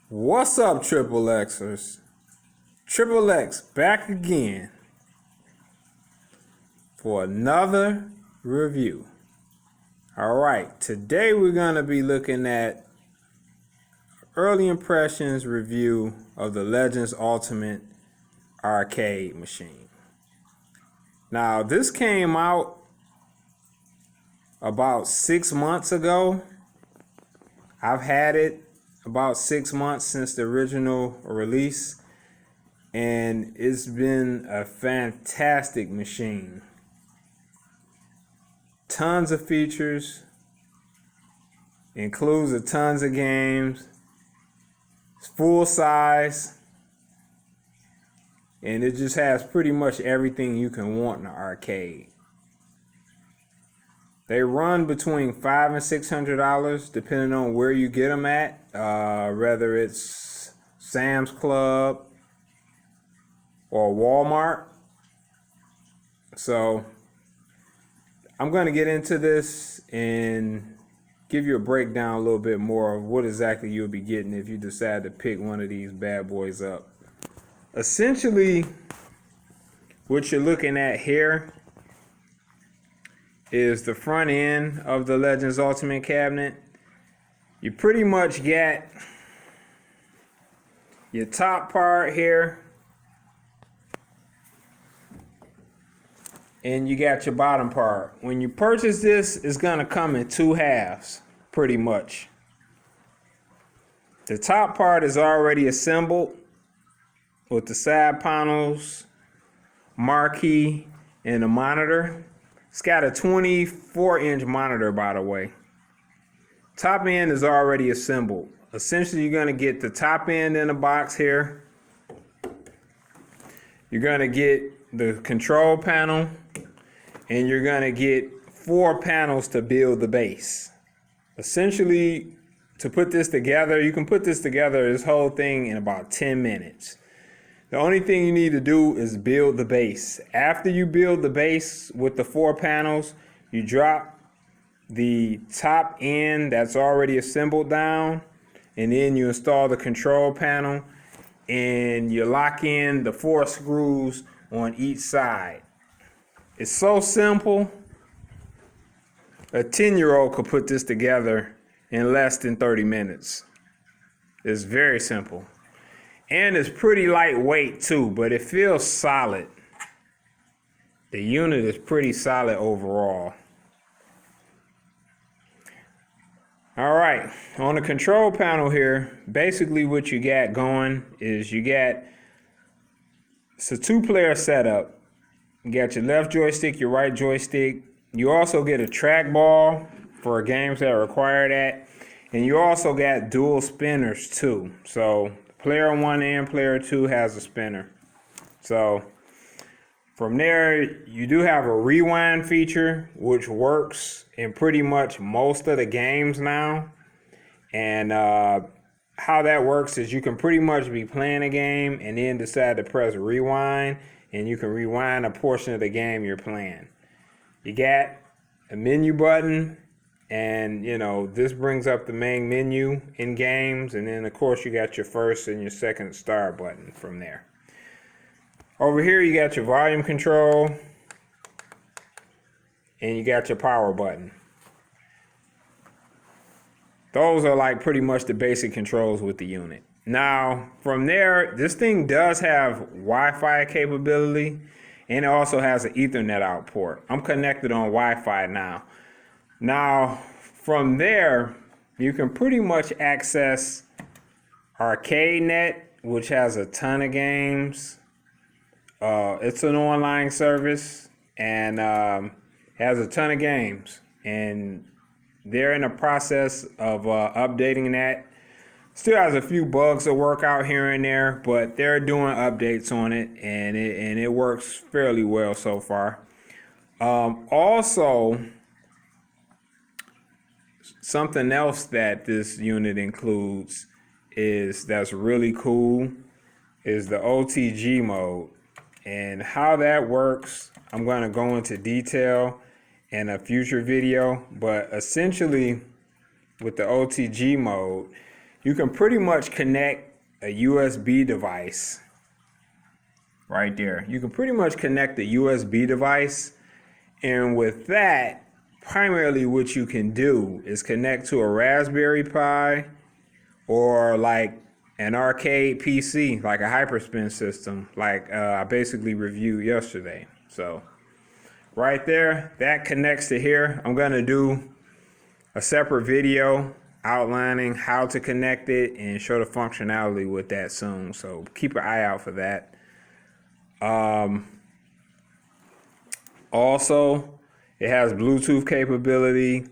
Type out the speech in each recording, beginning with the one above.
What's up, Triple Xers? Triple X back again for another review. Alright, today we're going to be looking at early impressions review of the Legends Ultimate arcade machine. Now, this came out about 6 months ago. I've had it about 6 months since the original release, and it's been a fantastic machine. Tons of features, includes a tons of games. It's full size, and it just has pretty much everything you can want in an arcade. They run between $500 and $600 depending on where you get them at, whether it's Sam's Club or Walmart. So I'm going to get into this and give you a breakdown a little bit more of what exactly you'll be getting if you decide to pick one of these bad boys up. Essentially, what you're looking at here is the front end of the Legends Ultimate cabinet. You pretty much get your top part here, and you got your bottom part. When you purchase this, it's gonna come in two halves, pretty much. The top part is already assembled with the side panels, marquee, and a monitor. It's got a 24-inch monitor, by the way. Top end is already assembled. Essentially, you're going to get the top end in the box here. You're going to get the control panel, and you're going to get 4 panels to build the base. Essentially, to put this together, you can put this together, this whole thing, in about 10 minutes. The only thing you need to do is build the base. After you build the base with the 4 panels, you drop the top end that's already assembled down, and then you install the control panel, and you lock in the 4 screws on each side. It's so simple. A 10-year-old could put this together in less than 30 minutes. It's very simple. And it's pretty lightweight too, but it feels solid. The unit is pretty solid overall. All right, on the control panel here, basically what you got going is it's a 2-player setup. You got your left joystick, your right joystick. You also get a trackball for games that require that. And you also got dual spinners too. So player 1 and player 2 has a spinner. So from there, you do have a rewind feature, which works in pretty much most of the games now. And how that works is you can pretty much be playing a game and then decide to press rewind, and you can rewind a portion of the game you're playing. You got a menu button, and this brings up the main menu in games, and then of course you got your first and your second start button from there. Over here you got your volume control, and you got your power button. Those are like pretty much the basic controls with the unit. Now from there, this thing does have Wi-Fi capability, and it also has an Ethernet out port. I'm connected on Wi-Fi now. Now, from there, you can pretty much access ArcadeNet, which has a ton of games. It's an online service, and has a ton of games. And they're in the process of updating that. Still has a few bugs to work out here and there, but they're doing updates on it, and it works fairly well so far. Also, something else that this unit includes that's really cool is the OTG mode. And how that works, I'm going to go into detail in a future video. But essentially, with the OTG mode, you can pretty much connect a USB device right there. You can pretty much connect the USB device, and with that, primarily what you can do is connect to a Raspberry Pi or like an arcade PC, like a Hyperspin system, like I basically reviewed yesterday. So right there, that connects to here. I'm gonna do a separate video outlining how to connect it and show the functionality with that soon. So keep an eye out for that. Also, it has Bluetooth capability.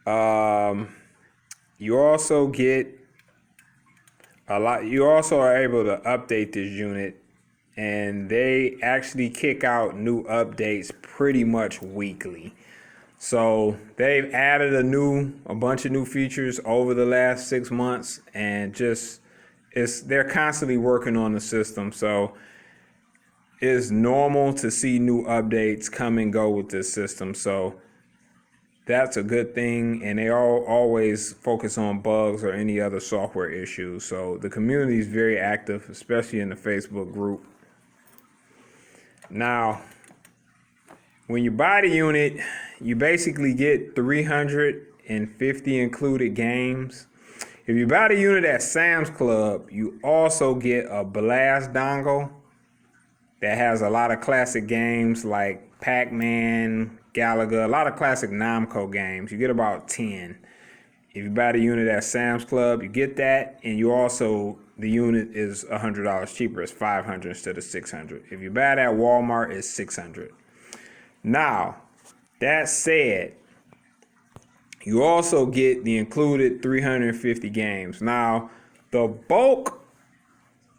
You also get a lot. You also are able to update this unit, and they actually kick out new updates pretty much weekly. So they've added a bunch of new features over the last 6 months, and they're constantly working on the system. So it's normal to see new updates come and go with this system. So that's a good thing, and they always focus on bugs or any other software issues. So the community is very active, especially in the Facebook group. Now, when you buy the unit, you basically get 350 included games. If you buy the unit at Sam's Club, you also get a Blast dongle that has a lot of classic games like Pac-Man, Galaga, a lot of classic Namco games. You get about 10. If you buy the unit at Sam's Club, you get that, and the unit is $100 cheaper. It's $500 instead of $600. If you buy it at Walmart, it's $600. Now, that said, you also get the included 350 games. Now, the bulk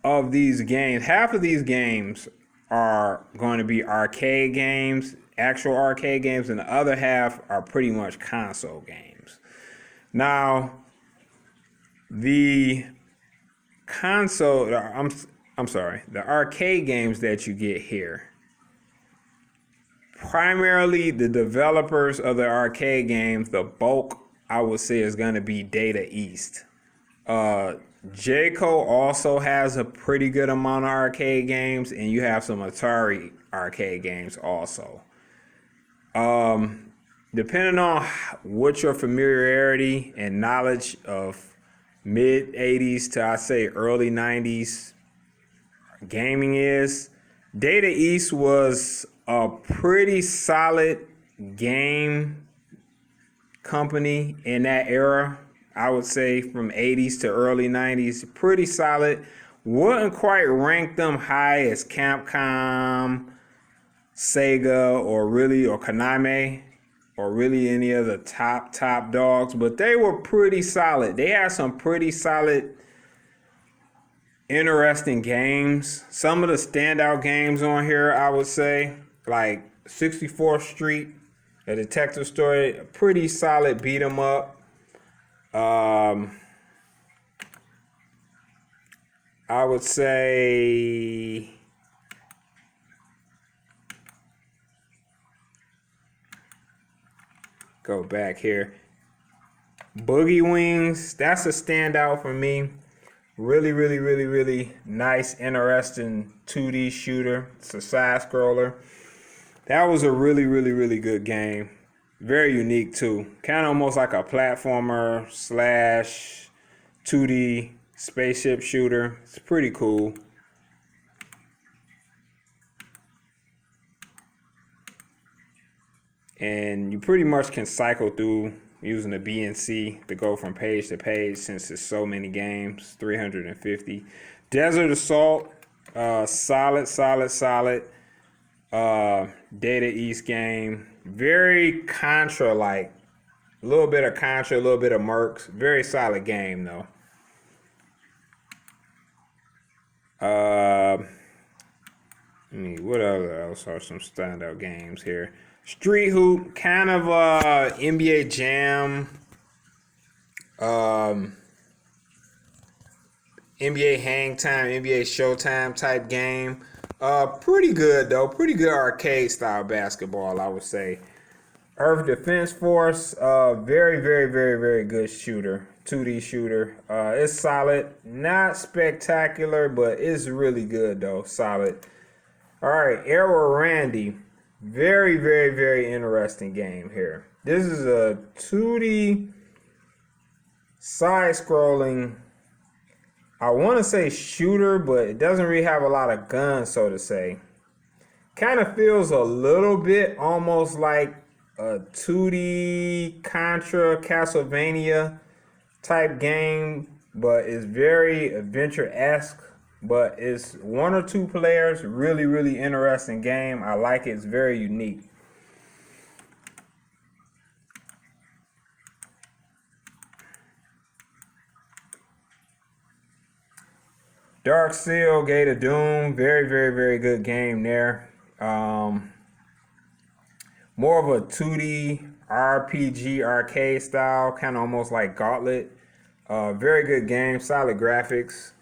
of these games, half of these games are going to be arcade games, actual arcade games, and the other half are pretty much console games. Now, the arcade games that you get here, primarily the developers of the arcade games, the bulk, I would say, is going to be Data East. Jayco also has a pretty good amount of arcade games, and you have some Atari arcade games also. Depending on what your familiarity and knowledge of mid 80s to, I say, early 90s gaming is, Data East was a pretty solid game company in that era. I would say from 80s to early 90s, pretty solid. Wouldn't quite rank them high as Capcom, Sega, or Konami, or really any of the top dogs, but they were pretty solid. They had some pretty solid, interesting games. Some of the standout games on here, I would say, like 64th Street, a detective story, a pretty solid beat 'em up. I would say go back here. Boogie Wings, that's a standout for me. Really nice, interesting 2D shooter. It's a side scroller. That was a really good game. Very unique too. Kind of almost like a platformer / 2D spaceship shooter. It's pretty cool. And you pretty much can cycle through using the BNC to go from page to page since there's so many games, 350. Desert Assault, solid. Data East game. Very Contra-like. A little bit of Contra, a little bit of Mercs. Very solid game, though. What else are some standout games here? Street Hoop, kind of NBA Jam, NBA Hang Time, NBA Showtime type game. Pretty good though. Pretty good arcade style basketball, I would say. Earth Defense Force, very good shooter. 2D shooter. It's solid, not spectacular, but it's really good though. Solid. All right, Arrow Randy. Very, very, very interesting game here. This is a 2D side-scrolling, I want to say shooter, but it doesn't really have a lot of guns, so to say. Kind of feels a little bit almost like a 2D Contra Castlevania type game, but it's very adventure-esque. But it's 1 or 2 players. Really, really interesting game. I like it. It's very unique. Dark Seal, Gate of Doom. Very, very, very good game there. More of a 2D RPG arcade style, kind of almost like Gauntlet. Very good game. Solid graphics.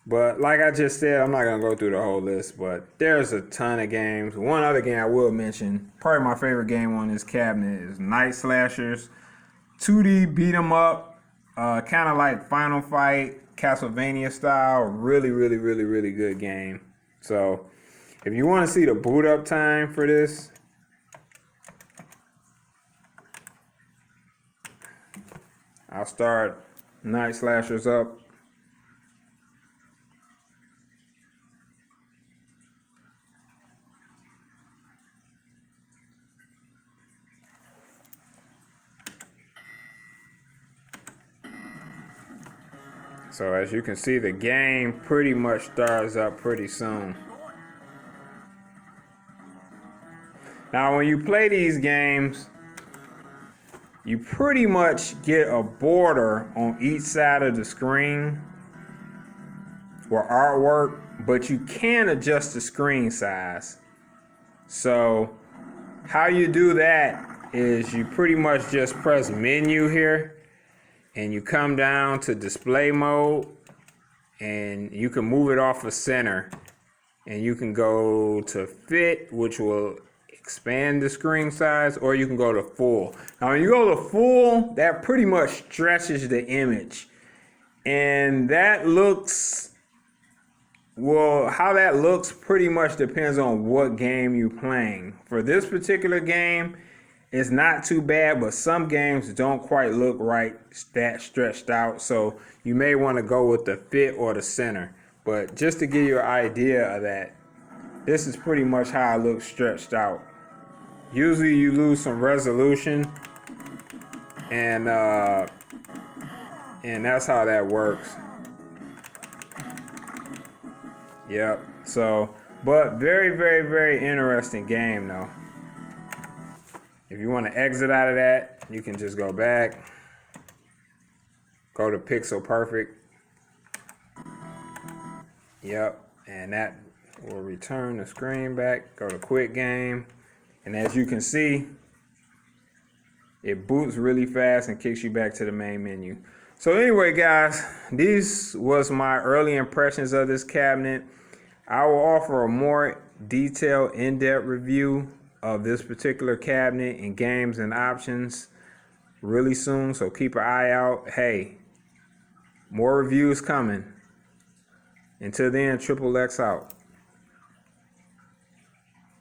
But like I just said, I'm not going to go through the whole list, but there's a ton of games. One other game I will mention, probably my favorite game on this cabinet, is Night Slashers. 2D beat 'em up, kind of like Final Fight, Castlevania style. Really, really, really, really good game. So if you want to see the boot up time for this, I'll start Night Slashers up. So as you can see, the game pretty much starts up pretty soon. Now when you play these games, you pretty much get a border on each side of the screen or artwork, but you can adjust the screen size. So how you do that is you pretty much just press menu here, and you come down to display mode, and you can move it off of center, and you can go to fit, which will expand the screen size, or you can go to full. Now when you go to full, that pretty much stretches the image, and that looks, well, how that looks pretty much depends on what game you're playing. For this particular game, it's not too bad, but some games don't quite look right that stretched out. So you may want to go with the fit or the center. But just to give you an idea of that, this is pretty much how it looks stretched out. Usually you lose some resolution, and that's how that works. Yep. So, but very, very, very interesting game though. If you want to exit out of that, you can just go back, go to Pixel Perfect. Yep, and that will return the screen back. Go to Quick Game, and as you can see, it boots really fast and kicks you back to the main menu. So anyway, guys, these was my early impressions of this cabinet. I will offer a more detailed, in-depth review of this particular cabinet and games and options really soon, so keep an eye out. Hey, more reviews coming. Until then, Triple X out.